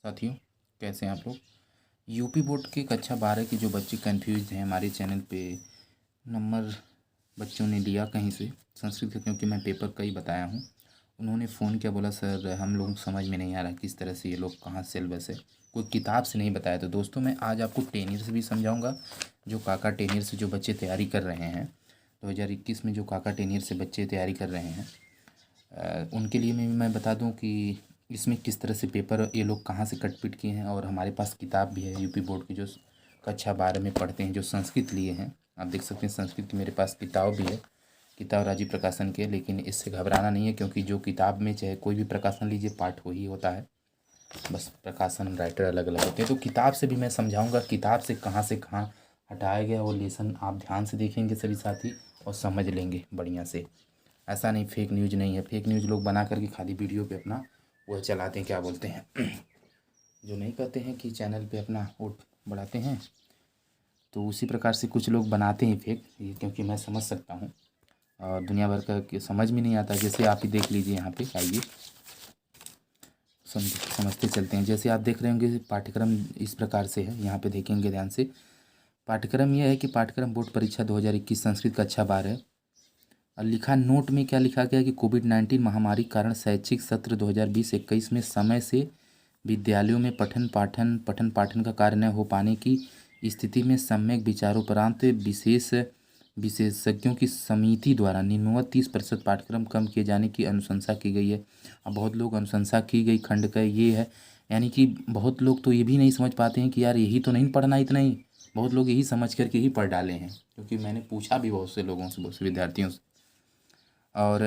साथियों, कैसे हैं आप लोग। यूपी बोर्ड के कक्षा 12 के जो बच्चे कंफ्यूज हैं, हमारे चैनल पे नंबर बच्चों ने लिया कहीं से संस्कृत का, क्योंकि मैं पेपर कई बताया हूँ। उन्होंने फ़ोन किया, बोला सर हम लोग समझ में नहीं आ रहा किस तरह से ये लोग कहाँ सिलेबस है, कोई किताब से नहीं बताया। तो दोस्तों, मैं आज आपको टेनियर से भी समझाऊँगा। जो काका टेनियर से जो बच्चे तैयारी कर रहे हैं 2021 में, जो काका टेनियर से बच्चे तैयारी कर रहे हैं, उनके लिए मैं बता दूं कि इसमें किस तरह से पेपर ये लोग कहाँ से कट पीट किए हैं। और हमारे पास किताब भी है यूपी बोर्ड की, जो कक्षा 12 में पढ़ते हैं, जो संस्कृत लिए हैं। आप देख सकते हैं संस्कृत की मेरे पास किताब भी है, किताब राजीव प्रकाशन के। लेकिन इससे घबराना नहीं है, क्योंकि जो किताब में चाहे कोई भी प्रकाशन लीजिए, पाठ वही होता है, बस प्रकाशन राइटर अलग अलग होते हैं। तो किताब से भी मैं समझाऊंगा, किताब से कहाँ हटाया गया वो लेसन आप ध्यान से देखेंगे सभी साथी, और समझ लेंगे बढ़िया से। ऐसा नहीं, फेक न्यूज़ नहीं है। फेक न्यूज़ लोग बना करके खाली वीडियो पे अपना वो चलाते हैं, क्या बोलते हैं जो नहीं कहते हैं कि चैनल पे अपना वोट बढ़ाते हैं, तो उसी प्रकार से कुछ लोग बनाते हैं फेक ये, क्योंकि मैं समझ सकता हूँ। और दुनिया भर का समझ में नहीं आता। जैसे आप ही देख लीजिए, यहाँ पे आइए समझते चलते हैं। जैसे आप देख रहे होंगे पाठ्यक्रम इस प्रकार से है, यहाँ पे देखेंगे ध्यान से। पाठ्यक्रम यह है कि पाठ्यक्रम बोर्ड परीक्षा 2021 संस्कृत कक्षा 12। और लिखा नोट में क्या लिखा गया कि कोविड-19 महामारी के कारण शैक्षिक सत्र 2020-21 में समय से विद्यालयों में पठन पाठन का कार्य न हो पाने की स्थिति में सम्यक विचारोपरांत विशेषज्ञों की समिति द्वारा निम्नवत 30% पाठ्यक्रम कम किए जाने की अनुशंसा की गई है। अब बहुत लोग अनुशंसा की गई खंड का ये है, यानी कि बहुत लोग तो ये भी नहीं समझ पाते हैं कि यार यही तो नहीं पढ़ना इतना ही। बहुत लोग यही समझ करके ही पढ़ डाले हैं, क्योंकि मैंने पूछा भी बहुत से लोगों से, बहुत से विद्यार्थियों से। और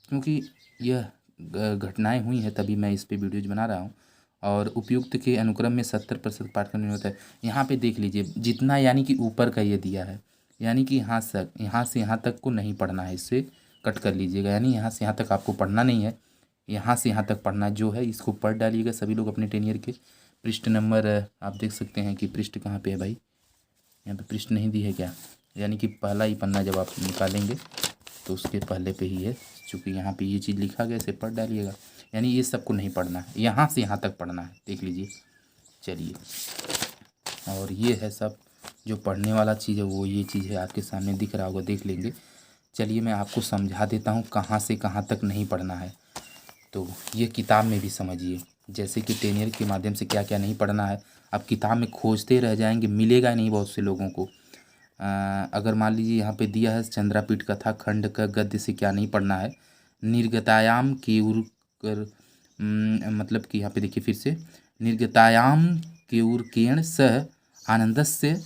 क्योंकि यह घटनाएँ हुई हैं, तभी मैं इस पे वीडियोज़ बना रहा हूँ। और उपयुक्त के अनुक्रम में 70% पाठ्यक्रम नहीं होता है। यहाँ पे देख लीजिए जितना, यानी कि ऊपर का ये दिया है, यानी कि यहाँ से यहाँ तक को नहीं पढ़ना है, इससे कट कर लीजिएगा। यानी यहाँ से यहाँ तक आपको पढ़ना नहीं है, यहाँ से यहाँ तक पढ़ना जो है इसको पढ़ डालिएगा सभी लोग अपने टेनियर के। पृष्ठ नंबर आप देख सकते हैं कि पृष्ठ कहाँ पे है भाई, यहाँ पे पृष्ठ नहीं दी है क्या, यानी कि पहला ही पन्ना जब आप निकालेंगे तो उसके पहले पे ही है। चूँकि यहाँ पे ये चीज़ लिखा गया, इसे पढ़ डालिएगा। यानी ये सबको नहीं पढ़ना है, यहाँ से यहाँ तक पढ़ना है, देख लीजिए। चलिए, और ये है सब जो पढ़ने वाला चीज़ है, वो ये चीज़ है आपके सामने दिख रहा होगा, देख लेंगे। चलिए मैं आपको समझा देता हूँ कहाँ से कहाँ तक नहीं पढ़ना है। तो ये किताब में भी समझिए, जैसे कि टेनियर के माध्यम से क्या क्या नहीं पढ़ना है। अब किताब में खोजते रह जाएंगे, मिलेगा नहीं बहुत से लोगों को। अगर मान लीजिए यहाँ पे दिया है चंद्रापीठ कथा खंड का गद्य से क्या नहीं पढ़ना है। निर्गतायाम केउर कर मतलब कि यहाँ पे देखिए फिर से, निर्गतायाम केउरकेण सह आनंदस्य,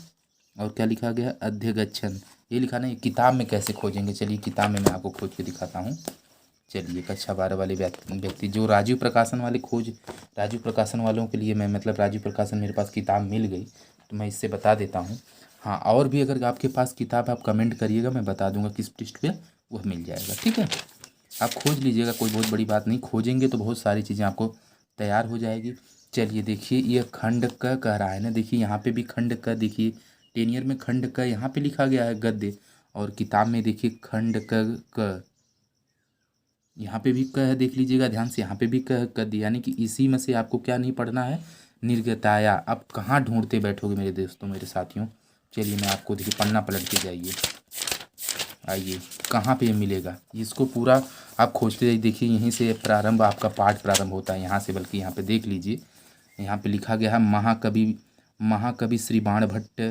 और क्या लिखा गया अध्यगच्छन, ये लिखा नहीं। किताब में कैसे खोजेंगे, चलिए किताब में मैं आपको खोज के दिखाता हूँ। चलिए कक्षा 12 वाले व्यक्ति जो राजीव प्रकाशन वाले राजीव प्रकाशन वालों के लिए मैं, मतलब राजीव प्रकाशन मेरे पास किताब मिल गई, तो मैं इससे बता देता हूँ। हाँ, और भी अगर आपके पास किताब आप कमेंट करिएगा, मैं बता दूंगा किस पृष्ठ पे वह मिल जाएगा, ठीक है। आप खोज लीजिएगा, कोई बहुत बड़ी बात नहीं, खोजेंगे तो बहुत सारी चीज़ें आपको तैयार हो जाएगी। चलिए देखिए, ये खंड क कह रहा है ना, देखिए यहाँ पे भी खंड क, देखिए टेनियर में खंड क यहाँ पे लिखा गया है गद्य, और किताब में देखिए खंड क यहाँ पे भी क है, देख लीजिएगा ध्यान से, यहाँ पे भी क कर दिया। यानी कि इसी में से आपको क्या नहीं पढ़ना है, निर्गताया। अब कहाँ ढूंढते बैठोगे मेरे दोस्तों, मेरे साथियों। चलिए मैं आपको, देखिए पन्ना पलट के जाइए, आइए कहाँ पे ये मिलेगा, इसको पूरा आप खोजते जाइए। देखिए यहीं से प्रारंभ, आपका पाठ प्रारंभ होता है यहाँ से, बल्कि यहाँ पे देख लीजिए, यहाँ पे लिखा गया है महाकवि श्री बाण भट्ट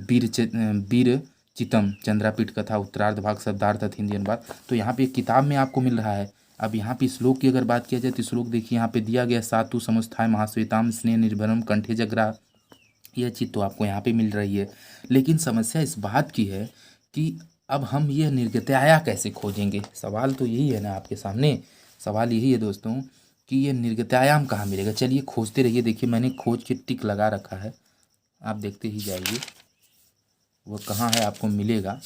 वीर चितम चंद्रापीठ कथा उत्तरार्ध भाग शब्दार्थ तथा हिंदी अनुवाद। तो यहाँ पे एक किताब में आपको मिल रहा है। अब यहाँ पे श्लोक की अगर बात किया जाए तो श्लोक देखिए यहाँ पे दिया गया, सातु समुत्थाय महाश्वेताम स्नेह निर्भरम कंठे जगरा, यह चीज़ तो आपको यहाँ पे मिल रही है। लेकिन समस्या इस बात की है कि अब हम यह निर्गताया कैसे खोजेंगे, सवाल तो यही है ना आपके सामने, सवाल यही है दोस्तों कि ये निर्गतायाम कहाँ मिलेगा। चलिए खोजते रहिए, देखिए मैंने खोज के टिक लगा रखा है, आप देखते ही जाइए वो कहाँ है, आपको मिलेगा।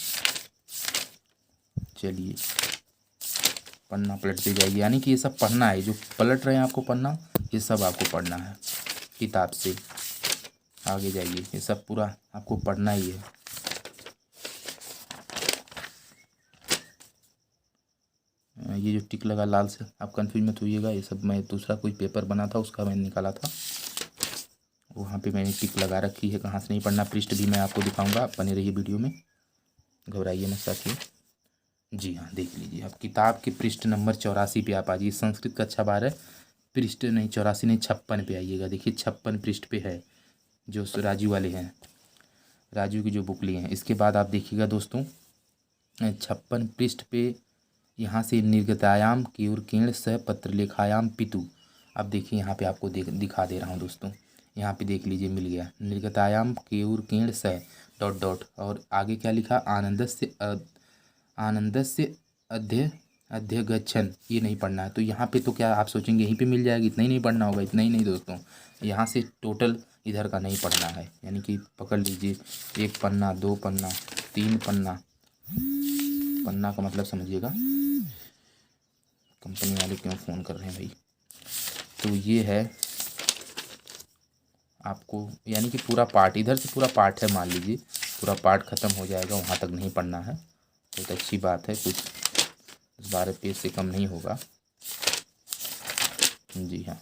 चलिए पन्ना पलटते जाइए, यानी कि ये सब पढ़ना है, जो पलट रहे हैं आपको पन्ना, ये सब आपको पढ़ना है किताब से। आगे जाइए, ये सब पूरा आपको पढ़ना ही है। ये जो टिक लगा लाल से, आप कंफ्यूज मत होइएगा, ये सब मैं दूसरा कोई पेपर बना था उसका मैंने निकाला था। वहाँ पे मैंने टिक लगा रखी है, कहाँ से नहीं पढ़ना। पृष्ठ भी मैं आपको दिखाऊंगा, बने रहिए वीडियो में, घबराइए मत साथियों। जी हाँ, देख लीजिए आप किताब के पृष्ठ नंबर 84 पे आप आ जाइए। संस्कृत का अच्छा 12 पृष्ठ नहीं, 84 नहीं, 56 पे आइएगा। देखिए 56 पृष्ठ पे है, जो राजू वाले हैं, राजू की जो बुक लिए हैं। इसके बाद आप देखिएगा दोस्तों 56 पृष्ठ पे यहाँ से निर्गतायाम केयूरकेण स पत्रलेखायाम पितु। अब देखिए यहाँ पे आपको दिखा दे रहा हूँ दोस्तों, यहाँ पे देख लीजिए मिल गया, निर्गतायाम केयूरकेण स डॉट डॉट, और आगे क्या लिखा, आनंदस्य अध्य अध्यगच्छन। ये नहीं पढ़ना है। तो यहाँ पे तो क्या आप सोचेंगे यहीं पे मिल जाएगा, इतना ही नहीं पढ़ना होगा। इतना ही नहीं दोस्तों, यहाँ से टोटल इधर का नहीं पढ़ना है। यानी कि पकड़ लीजिए, 1 पन्ना, 2 पन्ना, 3 पन्ना, पन्ना का मतलब समझिएगा। कंपनी वाले क्यों फ़ोन कर रहे हैं भाई। तो ये है आपको, यानी कि पूरा पार्ट, इधर से पूरा पार्ट है, मान लीजिए पूरा पार्ट ख़त्म हो जाएगा, वहाँ तक नहीं पढ़ना है। बहुत अच्छी बात है, कुछ 12 पेज से कम नहीं होगा। जी हाँ,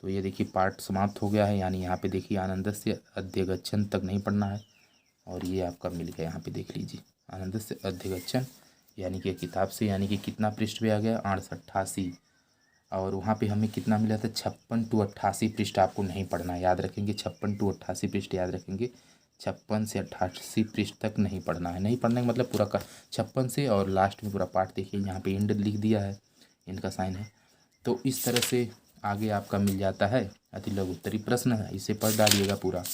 तो ये देखिए पार्ट समाप्त हो गया है। यानी यहाँ पे देखिए आनंदस्य अध्यगच्छन तक नहीं पढ़ना है, और ये आपका मिल गया। यहाँ पे देख लीजिए आनंदस्य अध्यगच्छन, यानी कि किताब से, यानी कि कितना पृष्ठ पे आ गया, 88। और वहाँ पे हमें कितना मिला था, 56 to 88 पृष्ठ आपको नहीं पढ़ना है, याद रखेंगे। 56 to 88 पृष्ठ याद रखेंगे। 56 से 88 पृष्ठ तक नहीं पढ़ना है। नहीं पढ़ने का मतलब पूरा का 56 से, और लास्ट में पूरा पार्ट देखिए यहाँ पे एंड लिख दिया है, इनका साइन है। तो इस तरह से आगे आपका मिल जाता है अति लघु उत्तरीय प्रश्न है। इसे पढ़ डालिएगा पूरा,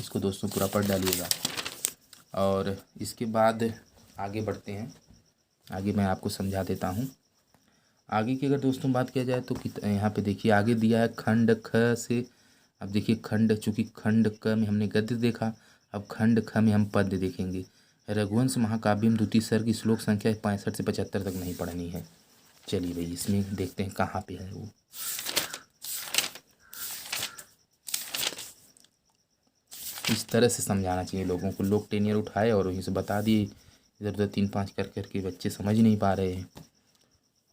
इसको दोस्तों पूरा पढ़ डालिएगा। और इसके बाद आगे बढ़ते हैं, आगे मैं आपको समझा देता हूँ। आगे की अगर दोस्तों बात किया जाए तो यहाँ पे देखिए आगे दिया है खंड ख से। अब देखिए खंड, चूँकि खंड क में हमने गद्य देखा, अब खंड ख में हम पद्य देखेंगे। रघुवंश महाकाव्यम द्वितीय सर्ग श्लोक संख्या 65 से 75 तक नहीं पढ़नी है। चलिए भाई इसमें देखते हैं कहाँ पे है वो। इस तरह से समझाना चाहिए लोगों को। लोग टेनियर उठाए और वहीं से बता दिए, इधर उधर 3-5 कर करके बच्चे समझ नहीं पा रहे हैं।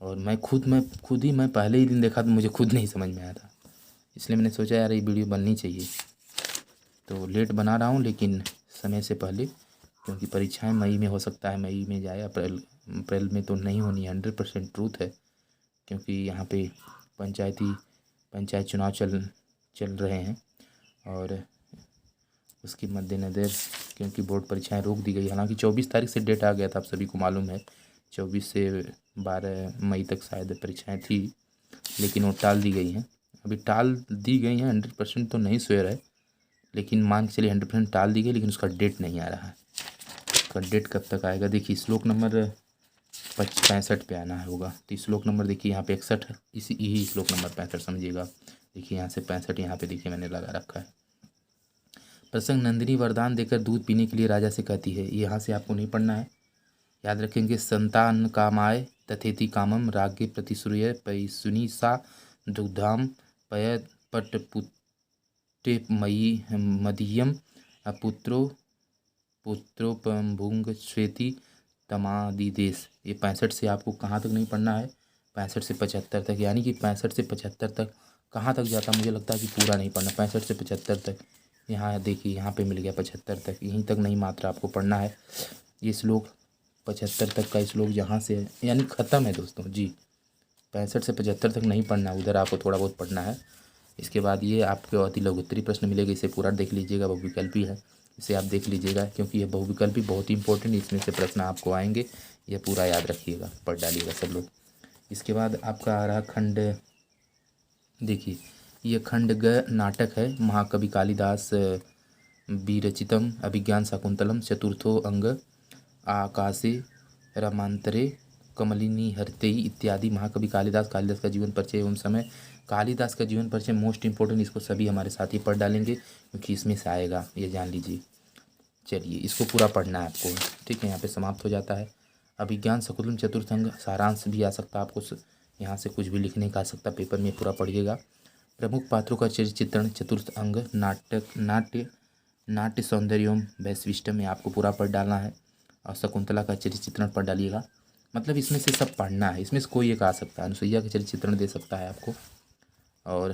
और मैं खुद ही मैं पहले ही दिन देखा तो मुझे खुद नहीं समझ में आया था, इसलिए मैंने सोचा यार ये वीडियो बननी चाहिए। तो लेट बना रहा हूँ, लेकिन समय से पहले, क्योंकि परीक्षाएं मई में हो सकता है, मई में जाए, अप्रैल में तो नहीं होनी है। 100% ट्रूथ है, क्योंकि यहाँ पे पंचायत चुनाव चल रहे हैं, और उसके मद्देनज़र क्योंकि बोर्ड परीक्षाएं रोक दी गई। हालांकि 24 तारीख से डेट आ गया था, आप सभी को मालूम है। 24 से 12 मई तक शायद परीक्षाएं थी, लेकिन वो टाल दी गई हैं। अभी टाल दी गई हैं, 100% तो नहीं श्योर है, लेकिन मान के चलिए 100% टाल दी गई, लेकिन उसका डेट नहीं आ रहा है। उसका डेट कब तक आएगा, देखिए श्लोक नंबर 65 पे आना होगा। तो श्लोक नंबर देखिए यहाँ पे 61 है, यही श्लोक नंबर 65 समझिएगा। देखिए यहाँ से 65, यहाँ पे देखिए मैंने लगा रखा है। प्रसंग नंदिनी वरदान देकर दूध पीने के लिए राजा से कहती है। यहाँ से आपको नहीं पढ़ना है, याद रखेंगे। संतान कामाय तथेति कामम राज्ञे प्रतिश्रूय पैसुनी सा दुग्धाम पय पटपुटे मयी मदीयम पुत्रोपभुंग श्वेति तमादिदेश। ये 65 से आपको कहाँ तक नहीं पढ़ना है, 65 से 75 तक। यानी कि 65 से 75 तक कहाँ तक जाता, मुझे लगता है कि पूरा नहीं पढ़ना। 65 से 75 तक, यहाँ देखिए यहाँ पे मिल गया 75 तक, यहीं तक नहीं मात्र आपको पढ़ना है। ये श्लोक 75 तक का श्लोक जहाँ से है, यानी ख़त्म है दोस्तों जी। 65 से 75 तक नहीं पढ़ना, उधर आपको थोड़ा बहुत पढ़ना है। इसके बाद ये आपको अति लघु उत्तरीय प्रश्न मिलेगा, इसे पूरा देख लीजिएगा। बहुविकल्पी है, इसे आप देख लीजिएगा, क्योंकि ये बहुविकल्पी बहुत ही इंपॉर्टेंट, इसमें से प्रश्न आपको आएंगे। यह पूरा याद रखिएगा, पढ़ डालिएगा सब लोग। इसके बाद आपका आ रहा खंड, देखिए ये खंड ग नाटक है, महाकवि कालिदास विरचितम अभिज्ञान शाकुंतलम चतुर्थो अंग आकाशे रमांतरे कमलिनी हरतेई इत्यादि। महाकवि कालिदास का जीवन परिचय एवं समय। कालिदास का जीवन परिचय मोस्ट इंपॉर्टेंट, इसको सभी हमारे साथी पढ़ डालेंगे, क्योंकि इसमें से आएगा, ये जान लीजिए। चलिए इसको पूरा पढ़ना है आपको, ठीक है। यहाँ पे समाप्त हो जाता है। अभिज्ञान शाकुंतलम चतुर्थ अंग, सारांश भी आ सकता है आपको, यहाँ से कुछ भी लिखने का आ सकता पेपर में, पूरा पढ़िएगा। प्रमुख पात्रों का चरित्र चित्रण चतुर्थ अंग, नाट्य सौंदर्यम वैशिष्टम में आपको पूरा पढ़ डालना है। और शकुंतला का चरित्र चित्रण पढ़ डालिएगा। मतलब इसमें से सब पढ़ना है, इसमें से कोई एक आ सकता है। अनुसुईया का चरित्र चित्रण दे सकता है आपको। और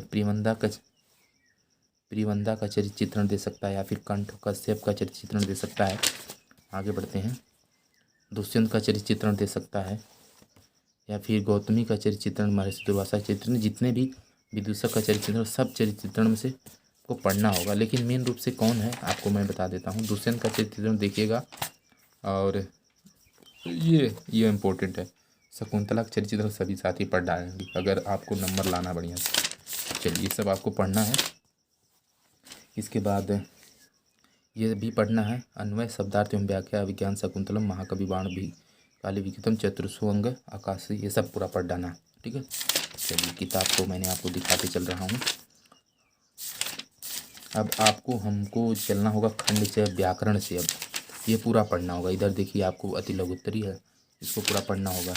प्रियवंदा का चरित्र चित्रण दे सकता है, या फिर कंठ कश्यप का चरित्र चित्रण दे सकता है। आगे बढ़ते हैं। दुष्यंत का चरित्र चित्रण दे सकता है, या फिर गौतमी का चरित्र चित्रण, महर्षि दुर्वासा का चरित्र, जितने भी विदूषक का चरित्र चित्रण, सब चरित्र चित्रण में से को पढ़ना होगा। लेकिन मेन रूप से कौन है आपको मैं बता देता हूँ। दुष्यंत का चरित्र चित्रण देखिएगा, और ये इम्पोर्टेंट है। शकुंतला का चरित्र चित्रण सभी साथी पढ़ डालेंगे अगर आपको नंबर लाना बढ़िया से। चलिए, सब आपको पढ़ना है। इसके बाद ये भी पढ़ना है, अन्वय शब्दार्थ एवं व्याख्या विज्ञान शकुंतलम महाकवि बाण भी काली विकितम चतुर्सुअंग आकाशी, ये सब पूरा पढ़ डालना। ठीक है, चलिए किताब को मैंने आपको दिखाते चल रहा हूँ। अब आपको हमको चलना होगा खंड से व्याकरण से। अब ये पूरा पढ़ना होगा। इधर देखिए आपको अति लघुत्तरी है, इसको पूरा पढ़ना होगा।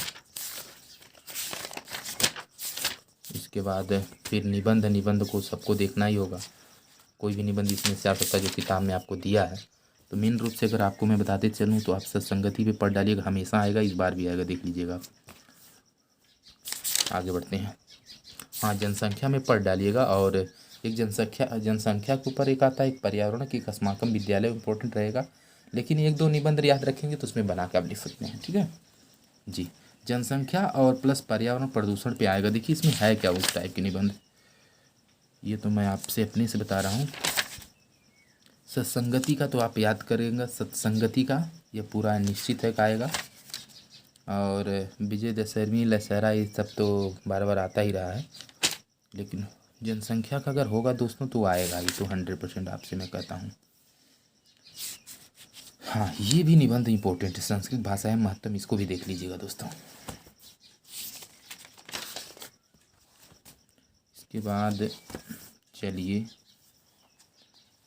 इसके बाद फिर निबंध को सबको देखना ही होगा। कोई भी निबंध इसमें से आ सकता है जो किताब में आपको दिया है। तो मेन रूप से अगर आपको मैं बताते चलूँ तो आप सत्संगति पे पढ़ डालिएगा, हमेशा आएगा, इस बार भी आएगा, देख लीजिएगा। आगे बढ़ते हैं। हाँ, जनसंख्या में पढ़ डालिएगा। और एक जनसंख्या के ऊपर एक आता है, एक पर्यावरण की अस्माकम विद्यालय इम्पोर्टेंट रहेगा। लेकिन एक दो निबंध याद रखेंगे तो उसमें बना के आप लिख सकते हैं। ठीक है जी। जनसंख्या और प्लस पर्यावरण प्रदूषण पे आएगा। देखिए इसमें है क्या उस टाइप के निबंध, ये तो मैं आपसे अपने से बता रहा हूँ। सत्संगति का तो आप याद करेंगे, सत्संगति का ये पूरा निश्चित है कि आएगा। और विजय दशहरी लशहरा ये सब तो बार बार आता ही रहा है। लेकिन जनसंख्या का अगर होगा दोस्तों तो आएगा, ये तो 100% आपसे मैं कहता हूँ। हाँ, ये भी निबंध इम्पोर्टेंट है, संस्कृत भाषा है महत्व, इसको भी देख लीजिएगा दोस्तों। इसके बाद चलिए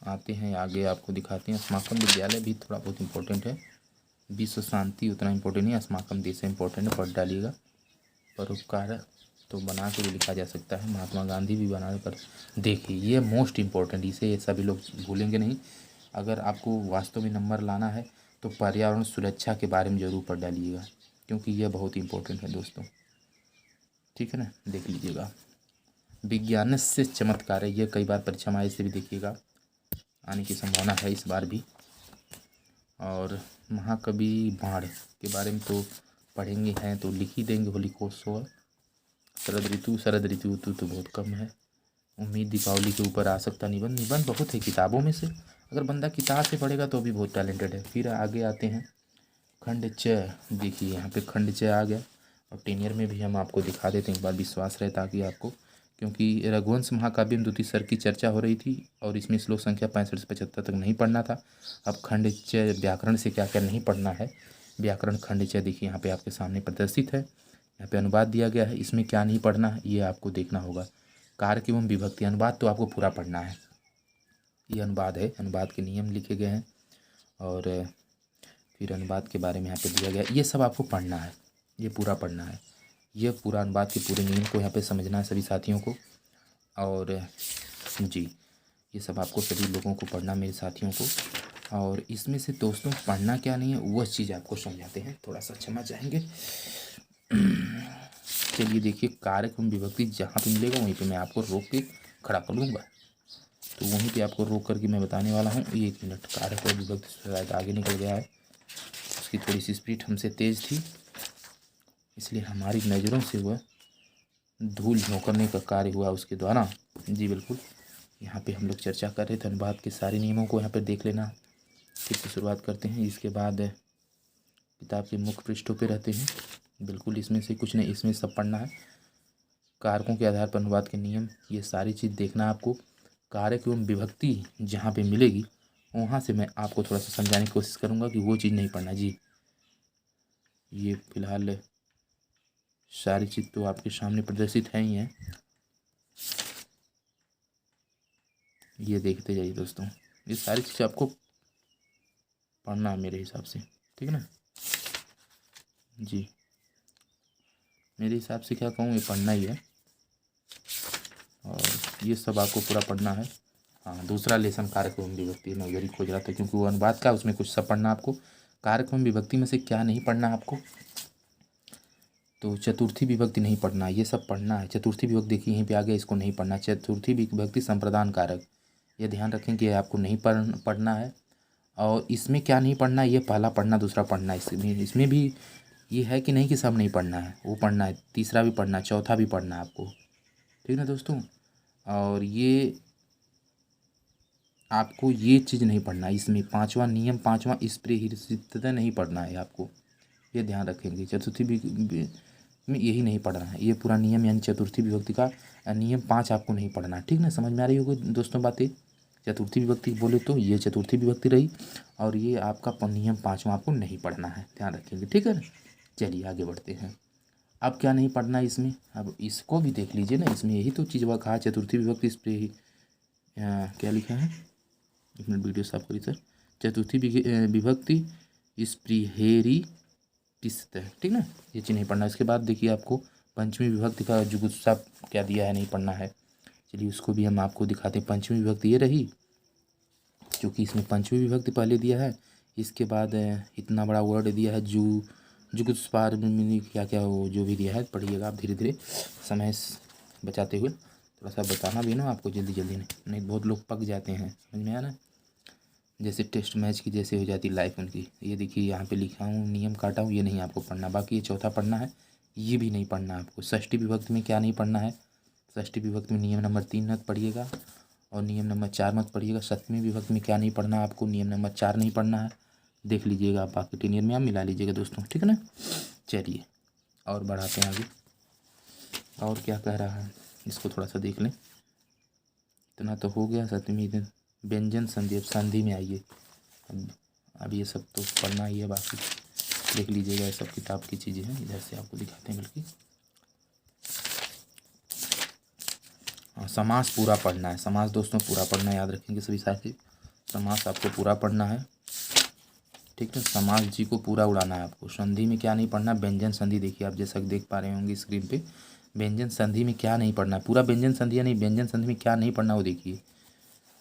आते हैं आगे, आपको दिखाते हैं। अस्माकम विद्यालय भी थोड़ा बहुत इम्पोर्टेंट है। विश्व शांति उतना इम्पोर्टेंट नहीं, अस्माकम देश इम्पोर्टेंट है, पढ़ डालिएगा। परोपकार तो बना के भी लिखा जा सकता है, महात्मा गांधी भी बनाने पर। देखिए ये मोस्ट इम्पोर्टेंट, इसे सभी लोग भूलेंगे नहीं। अगर आपको वास्तव में नंबर लाना है तो पर्यावरण सुरक्षा के बारे में ज़रूर पढ़ डालिएगा, क्योंकि यह बहुत इम्पोर्टेंट है दोस्तों। ठीक है ना, देख लीजिएगा। विज्ञान से चमत्कार है, ये कई बार परीक्षा में इसे भी देखिएगा, आने की संभावना है इस बार भी। और महाकवि बाण के बारे में तो पढ़ेंगे हैं तो लिख ही देंगे, होलिकोत्सव, शरद ऋतु तो बहुत कम है। उम्मीद दीपावली के ऊपर आ सकता निबंध बहुत है किताबों में से, अगर बंदा किताब से पढ़ेगा तो भी बहुत टैलेंटेड है। फिर आगे आते हैं खंड च। देखिए यहाँ पे खंड च आ गया, और टेनियर में भी हम आपको दिखा देते हैं, एक बार विश्वास रहे ताकि आपको, क्योंकि रघुवंश महाकाव्य में द्वितीय सर की चर्चा हो रही थी और इसमें श्लोक संख्या 65 से 75 तक नहीं पढ़ना था। अब खंड च व्याकरण से क्या क्या नहीं पढ़ना है। व्याकरण खंड च देखिए यहाँ पे आपके सामने प्रदर्शित है, यहाँ पे अनुवाद दिया गया है, इसमें क्या नहीं पढ़ना है ये आपको देखना होगा। कारक एवं विभक्ति, अनुवाद तो आपको पूरा पढ़ना है, ये अनुवाद है, अनुवाद के नियम लिखे गए हैं। और फिर अनुवाद के बारे में यहाँ पे दिया गया, ये सब आपको पढ़ना है, ये पूरा पढ़ना है। ये पूरा अनुवाद के पूरे नियम को यहाँ पे समझना है सभी साथियों को। और जी, ये सब आपको सभी लोगों को पढ़ना, मेरे साथियों को। और इसमें से दोस्तों पढ़ना क्या नहीं है वह चीज़ आपको समझाते हैं, थोड़ा सा क्षमा चाहेंगे। चलिए देखिए, कारक एवं विभक्ति जहाँ पे मिलेगा वहीं पे मैं आपको रोक के खड़ा कर लूँगा, तो वहीं पे आपको रोक करके मैं बताने वाला हूँ। 1 मिनट, कारक और विभक्ति शायद आगे निकल गया है, उसकी थोड़ी सी स्पीड हमसे तेज़ थी, इसलिए हमारी नज़रों से वह धूल झोंकने का कार्य हुआ उसके द्वारा। जी बिल्कुल, यहाँ पे हम लोग चर्चा कर रहे थे अनुवाद के सारे नियमों को, यहाँ पे देख लेना। फिर से शुरुआत करते हैं। इसके बाद किताब के मुख्य पृष्ठों पे रहते हैं, बिल्कुल इसमें से कुछ नहीं, इसमें सब पढ़ना है। कारकों के आधार पर अनुवाद के नियम, ये सारी चीज़ देखना है आपको। कारक एवं विभक्ति जहाँ पे मिलेगी वहाँ से मैं आपको थोड़ा सा समझाने की कोशिश करूँगा कि वो चीज़ नहीं पढ़ना। जी, ये फिलहाल सारी चीज़ तो आपके सामने प्रदर्शित है ही है, ये देखते जाइए दोस्तों। ये सारी चीज़ आपको पढ़ना है मेरे हिसाब से, ठीक है ना जी। मेरे हिसाब से क्या कहूँ, ये पढ़ना ही है, और ये सब आपको पूरा पढ़ना है। हाँ, दूसरा लेसन कारक एवं विभक्ति मैं उधर ही खोज रहा था, क्योंकि वो अनुवाद का उसमें कुछ सब पढ़ना आपको। कारक एवं विभक्ति में से क्या नहीं पढ़ना आपको, तो चतुर्थी विभक्ति नहीं पढ़ना, ये सब पढ़ना है। चतुर्थी विभक्ति देखिए यहीं पे आ गया, इसको नहीं पढ़ना। चतुर्थी विभक्ति संप्रदान कारक, ये ध्यान रखें कि आपको नहीं पढ़ना है। और इसमें क्या नहीं पढ़ना है, ये पहला पढ़ना दूसरा पढ़ना, इसमें भी ये है कि नहीं कि सब नहीं पढ़ना है, वो पढ़ना है, तीसरा भी पढ़ना है, चौथा भी पढ़ना है आपको, ठीक ना दोस्तों। और ये आपको ये चीज़ नहीं पढ़ना है, इसमें पांचवा नियम, पांचवा स्पृहहीनता नहीं पढ़ना है आपको, ये ध्यान रखेंगे। चतुर्थी में यही नहीं पढ़ना है, ये पूरा नियम यानी चतुर्थी विभक्ति का नियम 5 आपको नहीं पढ़ना है, ठीक ना। समझ में आ रही होगी दोस्तों बातें। चतुर्थी विभक्ति बोले तो ये चतुर्थी विभक्ति रही, और ये आपका नियम 5वां आपको नहीं पढ़ना है, ध्यान रखेंगे, ठीक है ना। चलिए आगे बढ़ते हैं। अब क्या नहीं पढ़ना है इसमें, अब इसको भी देख लीजिए ना, इसमें यही तो चीज़ वह कहा, चतुर्थी विभक्ति इस पर क्या लिखा है, एक मिनट वीडियो साफ करिए सर। चतुर्थी विभक्ति स्पृहेरी तिस्त, ठीक ना, ये चीज़ नहीं पढ़ना। इसके बाद देखिए आपको पंचमी विभक्ति का जुगुप्सा क्या दिया है, नहीं पढ़ना है। चलिए उसको भी हम आपको दिखाते हैं। पंचमी विभक्ति ये रही, क्योंकि इसमें पंचमी विभक्ति पहले दिया है, इसके बाद इतना बड़ा वर्ड दिया है जुगुप्सार में क्या क्या वो जो भी दिया है, पढ़िएगा आप धीरे धीरे समय बचाते हुए, थोड़ा सा बताना भी ना आपको, जल्दी जल्दी नहीं बहुत लोग पक जाते हैं, समझ में आया ना, जैसे टेस्ट मैच की जैसे हो जाती लाइफ उनकी। ये देखिए यहाँ पे लिखा हूँ, नियम काटा हूँ, ये नहीं आपको पढ़ना। बाकी ये चौथा पढ़ना है, ये भी नहीं पढ़ना आपको। षष्ठी विभक्ति में क्या नहीं पढ़ना है, षष्ठी विभक्ति में नियम नंबर 3 मत पढ़िएगा और नियम नंबर 4 मत पढ़िएगा। सप्तमी विभक्ति में क्या नहीं पढ़ना आपको, नियम नंबर 4 नहीं पढ़ना है, देख लीजिएगा आप, बाकी टीनियर में आप मिला लीजिएगा दोस्तों, ठीक है ना। चलिए और बढ़ाते हैं आगे, और क्या कह रहा है इसको थोड़ा सा देख लें। इतना तो हो गया सप्तमी दिन। व्यंजन संधि, अब संधि में आइए। अब ये सब तो पढ़ना ही है, बाकी देख लीजिएगा, ये सब किताब की चीज़ें हैं, इधर से आपको दिखाते हैं बल्कि। समास पूरा पढ़ना है, समास दोस्तों पूरा पढ़ना है, याद रखेंगे सभी साथी, समास आपको पूरा पढ़ना है, ठीक है। समास जी को पूरा उड़ाना है आपको। संधि में क्या नहीं पढ़ना, व्यंजन संधि देखिए आप जैसा देख पा रहे होंगे स्क्रीन पे। व्यंजन संधि में क्या नहीं पढ़ना, पूरा व्यंजन संधि या नहीं, व्यंजन संधि में क्या नहीं पढ़ना वो देखिए।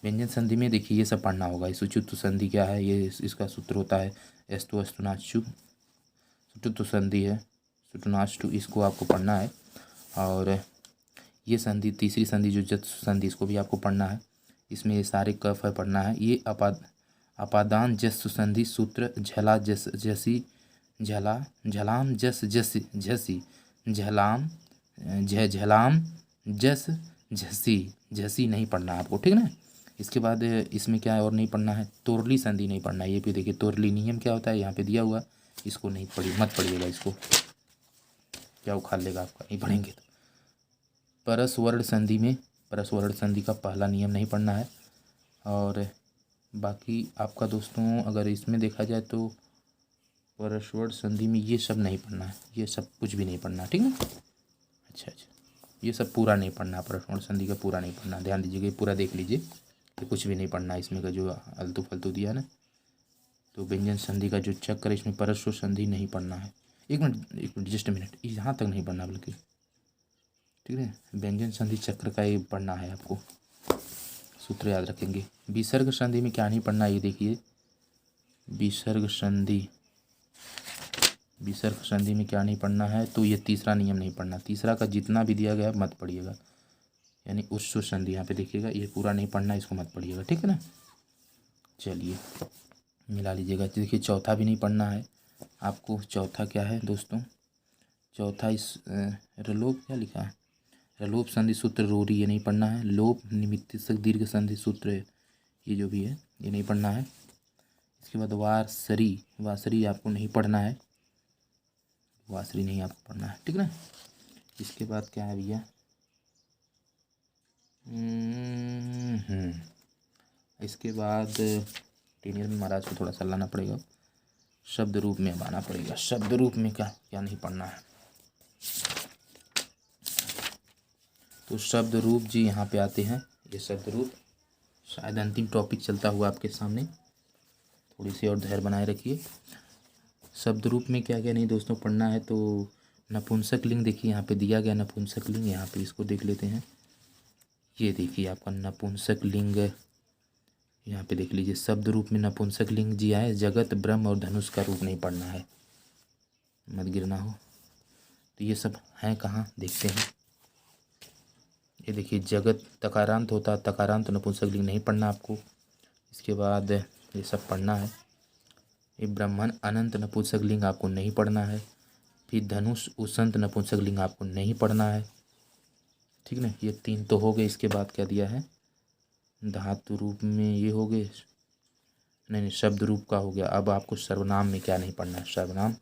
व्यंजन संधि में देखिए ये सब पढ़ना होगा। सुचुत्तु संधि क्या है, ये इसका सूत्र होता है एस्तु अस्तुनाचु, सुचुत्तु संधि है सुटुनाचु, इसको आपको पढ़ना है। और ये संधि, तीसरी संधि जो जत संधि, इसको भी आपको पढ़ना है। इसमें ये सारे कफ है पढ़ना है। ये अपादान जस संधि सूत्र, झला जस जसी, झला झलाम जस जसी झसी, झलाम झलाम जस झसी, झसी नहीं पढ़ना आपको, ठीक है ना। इसके बाद इसमें क्या है और नहीं पढ़ना है, तोरली संधि नहीं पढ़ना है। ये भी देखिए तोरली नियम क्या होता है यहाँ पे दिया हुआ, इसको नहीं मत पढ़िएगा, इसको क्या उखाड़ लेगा आपका, नहीं पढ़ेंगे तो। परस्वर्ण संधि में, परस्वर्ण संधि का पहला नियम नहीं पढ़ना है। और बाकी आपका दोस्तों अगर इसमें देखा जाए तो परस्वर्ण संधि में ये सब नहीं पढ़ना है, ये सब कुछ भी नहीं पढ़ना, ठीक है। अच्छा, ये सब पूरा नहीं पढ़ना, परस्वर्ण संधि का पूरा नहीं पढ़ना, ध्यान दीजिएगा, ये पूरा देख लीजिए, ये कुछ भी नहीं पढ़ना इसमें का जो आलतू फालतू दिया ना। तो व्यंजन संधि का जो चक्कर, इसमें परस्वर संधि नहीं पढ़ना है। एक मिनट जस्ट मिनट, यहाँ तक नहीं पढ़ना बल्कि, ठीक है। व्यंजन संधि चक्र का ये पढ़ना है आपको, सूत्र याद रखेंगे। विसर्ग संधि में क्या नहीं पढ़ना, ये देखिए विसर्ग संधि, विसर्ग संधि में क्या नहीं पढ़ना है, तो ये तीसरा नियम नहीं पढ़ना। तीसरा का जितना भी दिया गया मत पढ़िएगा, यानी उस्सु संधि यहाँ पे देखिएगा, ये पूरा नहीं पढ़ना, इसको मत पढ़िएगा, ठीक है ना। चलिए मिला लीजिएगा। देखिए चौथा भी नहीं पढ़ना है आपको। चौथा क्या है दोस्तों, चौथा इस रलोप क्या लिखा है, रलोप संधि सूत्र रोरी, ये नहीं पढ़ना है। लोप निमित्तक दीर्घ संधि सूत्र, ये जो भी है ये नहीं पढ़ना है। इसके बाद वासरी, वासरी आपको नहीं पढ़ना है, वासरी नहीं आपको पढ़ना है, ठीक ना। इसके बाद क्या है भैया, इसके बाद टीनियर में महाराज को थोड़ा सा लाना पड़ेगा, शब्द रूप में अब आना पड़ेगा। शब्द रूप में क्या क्या नहीं पढ़ना है, तो शब्द रूप जी यहाँ पे आते हैं। ये शब्द रूप शायद अंतिम टॉपिक चलता हुआ आपके सामने, थोड़ी सी और धैर्य बनाए रखिए। शब्द रूप में क्या क्या नहीं दोस्तों पढ़ना है, तो नपुंसक लिंग देखिए यहाँ पे दिया गया, नपुंसक लिंग यहाँ पे इसको देख लेते हैं। ये देखिए आपका नपुंसक लिंग यहाँ पे देख लीजिए, शब्द रूप में नपुंसक लिंग जी आए, जगत ब्रह्म और धनुष का रूप नहीं पढ़ना है, मत गिरना हो। तो ये सब हैं कहाँ देखते हैं, ये देखिए जगत तकारांत होता, तकारांत नपुंसकलिंग नहीं पढ़ना आपको। इसके बाद ये सब पढ़ना है। ये ब्रह्मण अनंत नपुंसकलिंग आपको नहीं पढ़ना है। फिर धनुष उसंत नपुंसकलिंग आपको नहीं पढ़ना है, ठीक ना। ये 3 तो हो गए। इसके बाद क्या दिया है, धातु रूप में ये हो गए, नहीं शब्द रूप का हो गया। अब आपको सर्वनाम में क्या नहीं पढ़ना है, सर्वनाम।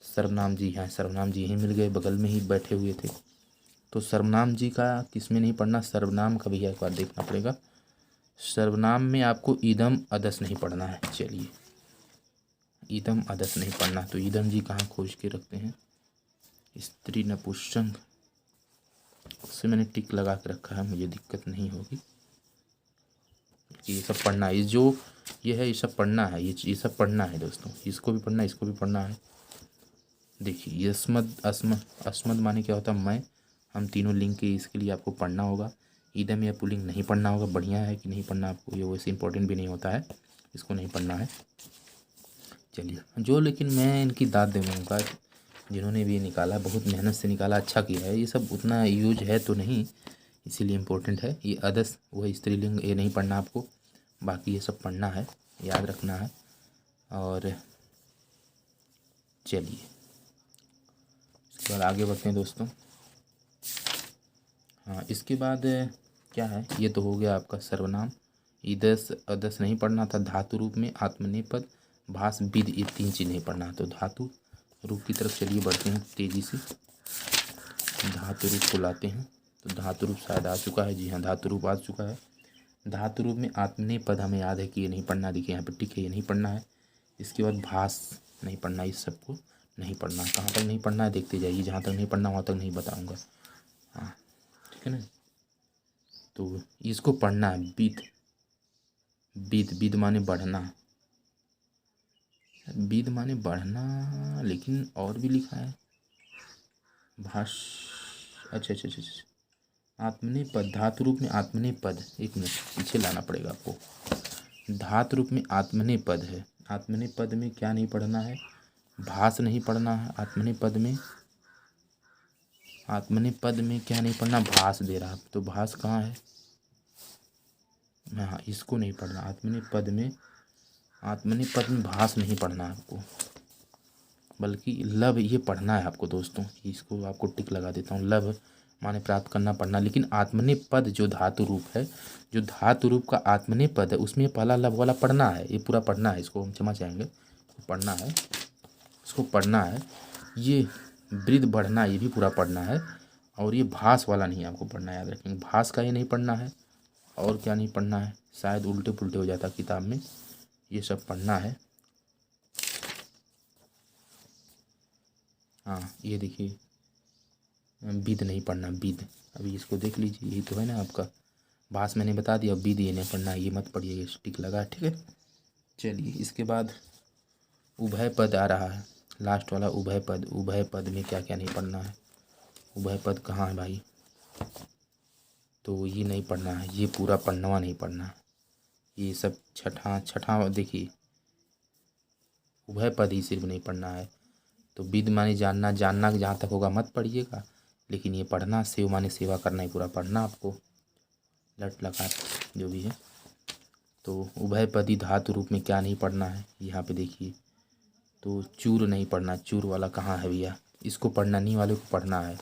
सर्वनाम जी हैं, सर्वनाम जी ही मिल गए, बगल में ही बैठे हुए थे। तो सर्वनाम जी का किस में नहीं पढ़ना, सर्वनाम का भैया एक बार देखना पड़ेगा। सर्वनाम में आपको ईदम अदस नहीं पढ़ना है। चलिए ईदम अदस नहीं पढ़ना, तो ईदम जी कहाँ खोज के रखते हैं, स्त्री नपुंसक, उससे मैंने टिक लगा के रखा है, मुझे दिक्कत नहीं होगी। ये सब पढ़ना है, जो ये है ये सब पढ़ना है, ये सब पढ़ना है दोस्तों। इसको भी पढ़ना है, इसको भी पढ़ना है। देखिए यस्मद अस्मद, अस्मद माने क्या होता है, मैं। हम तीनों लिंग के इसके लिए आपको पढ़ना होगा। ईदम या पुल्लिंग नहीं पढ़ना होगा। बढ़िया है कि नहीं पढ़ना आपको, ये वैसे इंपॉर्टेंट भी नहीं होता है, इसको नहीं पढ़ना है। चलिए जो, लेकिन मैं इनकी दाद दूँगा, जिन्होंने भी ये निकाला बहुत मेहनत से निकाला, अच्छा किया है। ये सब उतना यूज है तो नहीं, इसीलिए इम्पोर्टेंट है। ये अदस वह स्त्रीलिंग, ये नहीं पढ़ना आपको, बाकी ये सब पढ़ना है, याद रखना है। और चलिए इसके बाद आगे बढ़ते हैं दोस्तों। हाँ इसके बाद क्या है, ये तो हो गया आपका सर्वनाम। ईदस अदस नहीं पढ़ना था। धातु रूप में आत्मनेपद भास विद, ये 3 चीज़ नहीं पढ़ना। तो धातु रूप की तरफ चलिए बढ़ते हैं तेज़ी से। धातु रूप को लाते हैं, तो धातु रूप शायद आ चुका है। जी हाँ, धातु रूप आ चुका है। धातु रूप में आत्मनेपद हमें याद है कि ये नहीं पढ़ना। देखिए यहाँ पर टिक है, ये नहीं पढ़ना है। इसके बाद भास नहीं पढ़ना, इस सबको नहीं पढ़ना। कहाँ तक नहीं पढ़ना है देखते जाइए, जहाँ तक नहीं पढ़ना वहाँ तक नहीं बताऊँगा। हाँ ठीक है ना। तो इसको पढ़ना है, विद। विद, विद माने बढ़ना, विद माने बढ़ना, लेकिन और भी लिखा है भाष। अच्छा अच्छा अच्छा अच्छा, आत्मनेपद धातु रूप में आत्मनेपद, एक मिनट पीछे लाना पड़ेगा आपको। धातु रूप में आत्मनेपद है। आत्मनेपद में क्या नहीं पढ़ना है, भास नहीं पढ़ना है। आत्मनेपद में, आत्मनेपद में क्या नहीं पढ़ना, भास दे रहा, तो भास कहाँ है, हाँ इसको नहीं पढ़ना। आत्मनेपद में, आत्मनेपद में भास नहीं पढ़ना आपको, बल्कि लब ये पढ़ना है आपको दोस्तों। इसको आपको टिक लगा देता हूँ, लब माने प्राप्त करना पढ़ना। लेकिन आत्मनेपद जो धातु रूप है, जो धातु रूप का आत्मनेपद है, उसमें पहला लब वाला पढ़ना है, ये पूरा पढ़ना है। इसको हम क्षमा चाहेंगे, पढ़ना है, इसको पढ़ना है। ये वृद्ध बढ़ना, ये भी पूरा पढ़ना है। और ये भास वाला नहीं आपको पढ़ना, याद रखेंगे। भास का ये नहीं पढ़ना है। और क्या नहीं पढ़ना है, शायद उल्टे पुल्टे हो जाता किताब में, ये सब पढ़ना है। हाँ ये देखिए विद नहीं पढ़ना, विद। अभी इसको देख लीजिए, यही तो है ना आपका। भास मैंने बता दिया, विद ये नहीं पढ़ना, ये मत पढ़िए, ये टिक लगा, ठीक है। चलिए इसके बाद उभय पद आ रहा है, लास्ट वाला उभय पद। उभय पद में क्या क्या नहीं पढ़ना है, उभय पद कहाँ है भाई, तो ये नहीं पढ़ना है, ये पूरा पढ़ना नहीं पढ़ना है। ये सब छठा देखिए, उभय पद ही सिर्फ नहीं पढ़ना है। तो विद माने जानना, जानना जहाँ तक होगा मत पढ़िएगा, लेकिन ये पढ़ना। सेव माने सेवा करना, ही पूरा पढ़ना आपको, लट लकार जो भी है। तो उभयपदी धातु रूप में क्या नहीं पढ़ना है, यहाँ पे देखिए। तो चूर नहीं पढ़ना, चूर वाला कहाँ है भैया, इसको पढ़ना। नी वाले को पढ़ना है,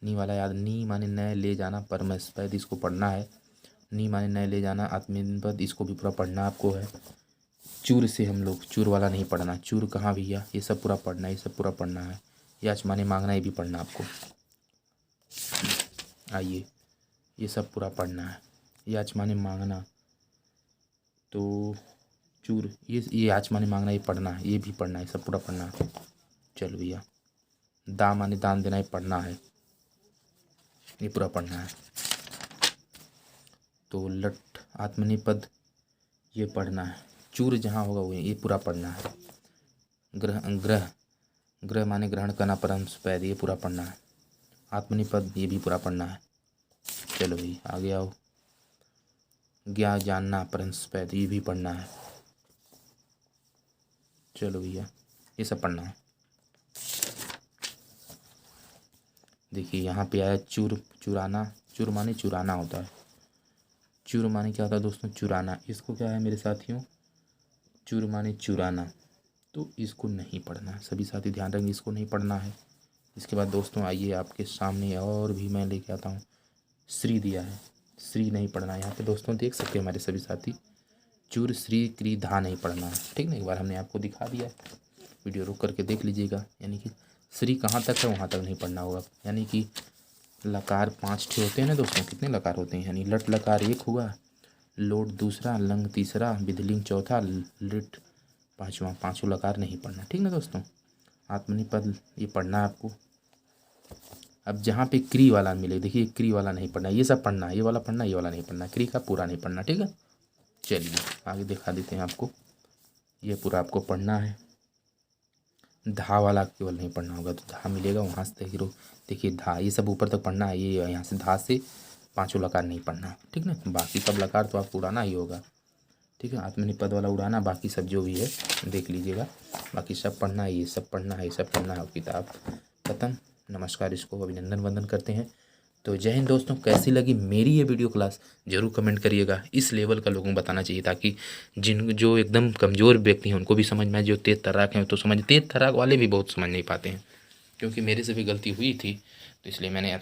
नी वाला याद, नी माने नए ले जाना, परमस्पैद इसको पढ़ना है। नी माने नए ले जाना, आत्मनिपद इसको भी पूरा पढ़ना आपको है। चूर से हम लोग, चूर वाला नहीं पढ़ना। चूर कहाँ भैया, ये सब पूरा पढ़ना है, ये सब पूरा पढ़ना है। याच माने मांगना, ये भी पढ़ना आपको। आइए ये सब पूरा पढ़ना है। याच माने मांगना, तो चूर, ये याच माने मांगना, ये पढ़ना है, ये भी पढ़ना है, सब पूरा पढ़ना है। चलो भैया, दा माने दान देना, ये पढ़ना है, ये पूरा पढ़ना है। तो लट आत्मनिपद ये पढ़ना है। चूर जहाँ होगा वो ये पूरा पढ़ना है। ग्रह, ग्रह, ग्रह माने ग्रहण करना, परमस्पैद ये पूरा पढ़ना है। आत्मनिपद ये भी पूरा पढ़ना है। चलो भाई आगे आओ। ज्ञा जानना, परमस्पैद ये भी पढ़ना है। चलो भैया ये सब पढ़ना है। देखिए यहाँ पे आया चूर, चुराना, चुर माने चुराना होता है। चुर माने क्या होता है दोस्तों? चुराना। इसको क्या है मेरे साथियों? चुर माने चुराना। तो इसको नहीं पढ़ना, सभी साथी ध्यान रखेंगे, इसको नहीं पढ़ना है। इसके बाद दोस्तों आइए आपके सामने और भी मैं लेके आता हूँ। श्री दिया है, श्री नहीं पढ़ना है। यहाँ पे दोस्तों देख सकते हैं हमारे सभी साथी, चूर श्री क्री धा नहीं पढ़ना है, ठीक ना। एक बार हमने आपको दिखा दिया है, वीडियो रुक करके देख लीजिएगा। यानी कि श्री कहाँ तक है वहाँ तक नहीं पढ़ना होगा। यानी कि लकार 5 ठे होते हैं ना दोस्तों, कितने लकार होते हैं? यानी लट लकार 1 हुआ, लोट दूसरा, लंग तीसरा, विधिलिंग चौथा, लिट पाँचवा। 5 लकार नहीं पढ़ना, ठीक ना दोस्तों। आत्मनिपद ये पढ़ना है आपको। अब जहाँ पे क्री वाला मिले, देखिए क्री वाला नहीं पढ़ना, ये सब पढ़ना है, ये वाला पढ़ना, ये वाला नहीं पढ़ना, क्री का पूरा नहीं पढ़ना, ठीक है। चलिए आगे दिखा देते हैं आपको, ये पूरा आपको पढ़ना है। धा वाला केवल नहीं पढ़ना होगा, तो धा मिलेगा वहाँ से देखिए धा, ये सब ऊपर तक पढ़ना है। ये यहाँ से धा से 5 लकार नहीं पढ़ना, ठीक ना। बाकी सब लकार तो आपको उड़ाना ही होगा, ठीक है। आत्मनिपद वाला उड़ाना, बाकी सब जो भी है देख लीजिएगा। बाकी सब पढ़ना है, ये सब पढ़ना है, ये सब पढ़ना है। किताब खत्म। नमस्कार, इसको अभिनंदन वंदन करते हैं। तो जय हिंद दोस्तों। कैसी लगी मेरी ये वीडियो क्लास ज़रूर कमेंट करिएगा। इस लेवल का लोगों को बताना चाहिए, ताकि जो एकदम कमज़ोर व्यक्ति हैं उनको भी समझ में आए। जो तेज तर्राक हैं तो समझ, तेज तर्राक वाले भी बहुत समझ नहीं पाते हैं, क्योंकि मेरे से भी गलती हुई थी। तो इसलिए मैंने आप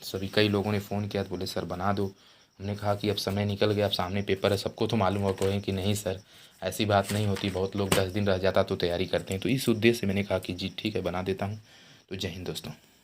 सभी कई लोगों ने फ़ोन किया तो बोले सर बना दो। हमने कहा कि अब समय निकल गया, अब सामने पेपर है, सबको तो मालूम हो कहें कि नहीं सर ऐसी बात नहीं होती, बहुत लोग 10 दिन रह जाता तो तैयारी करते हैं। तो इस उद्देश्य से मैंने कहा कि जी ठीक है बना देता हूँ। तो जय हिंद दोस्तों।